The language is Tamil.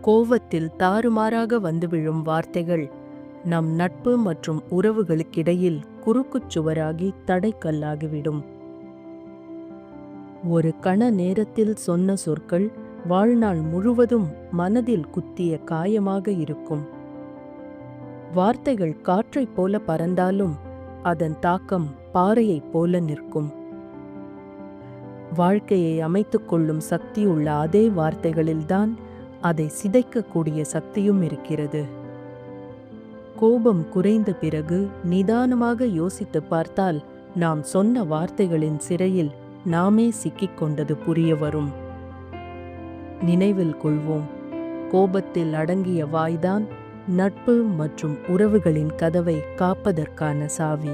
கோவத்தில் தாறுமாறாக வந்து விழும் வார்த்தைகள் நம் நட்பு மற்றும் உறவுகளுக்கிடையில் குறுக்குச் சுவராகி தடைக்கல்லாகிவிடும். ஒரு கண நேரத்தில் சொன்ன சொற்கள் வாழ்நாள் முழுவதும் மனதில் குத்திய காயமாக இருக்கும். வார்த்தைகள் காற்றைப் போல பறந்தாலும் அதன் தாக்கம் பாறையைப் போல நிற்கும். வாழ்க்கையை அமைத்துக் கொள்ளும் சக்தியுள்ள அதே வார்த்தைகளில்தான் அதை சிதைக்கக்கூடிய சக்தியும் இருக்கிறது. கோபம் குறைந்த பிறகு நிதானமாக யோசித்துப் பார்த்தால் நாம் சொன்ன வார்த்தைகளின் சிறையில் நாமே சிக்கிக் கொண்டது புரிய வரும். நினைவில் கொள்வோம், கோபத்தில் அடங்கிய வாய்தான் நட்பு மற்றும் உறவுகளின் கதவை காப்பதற்கான சாவி.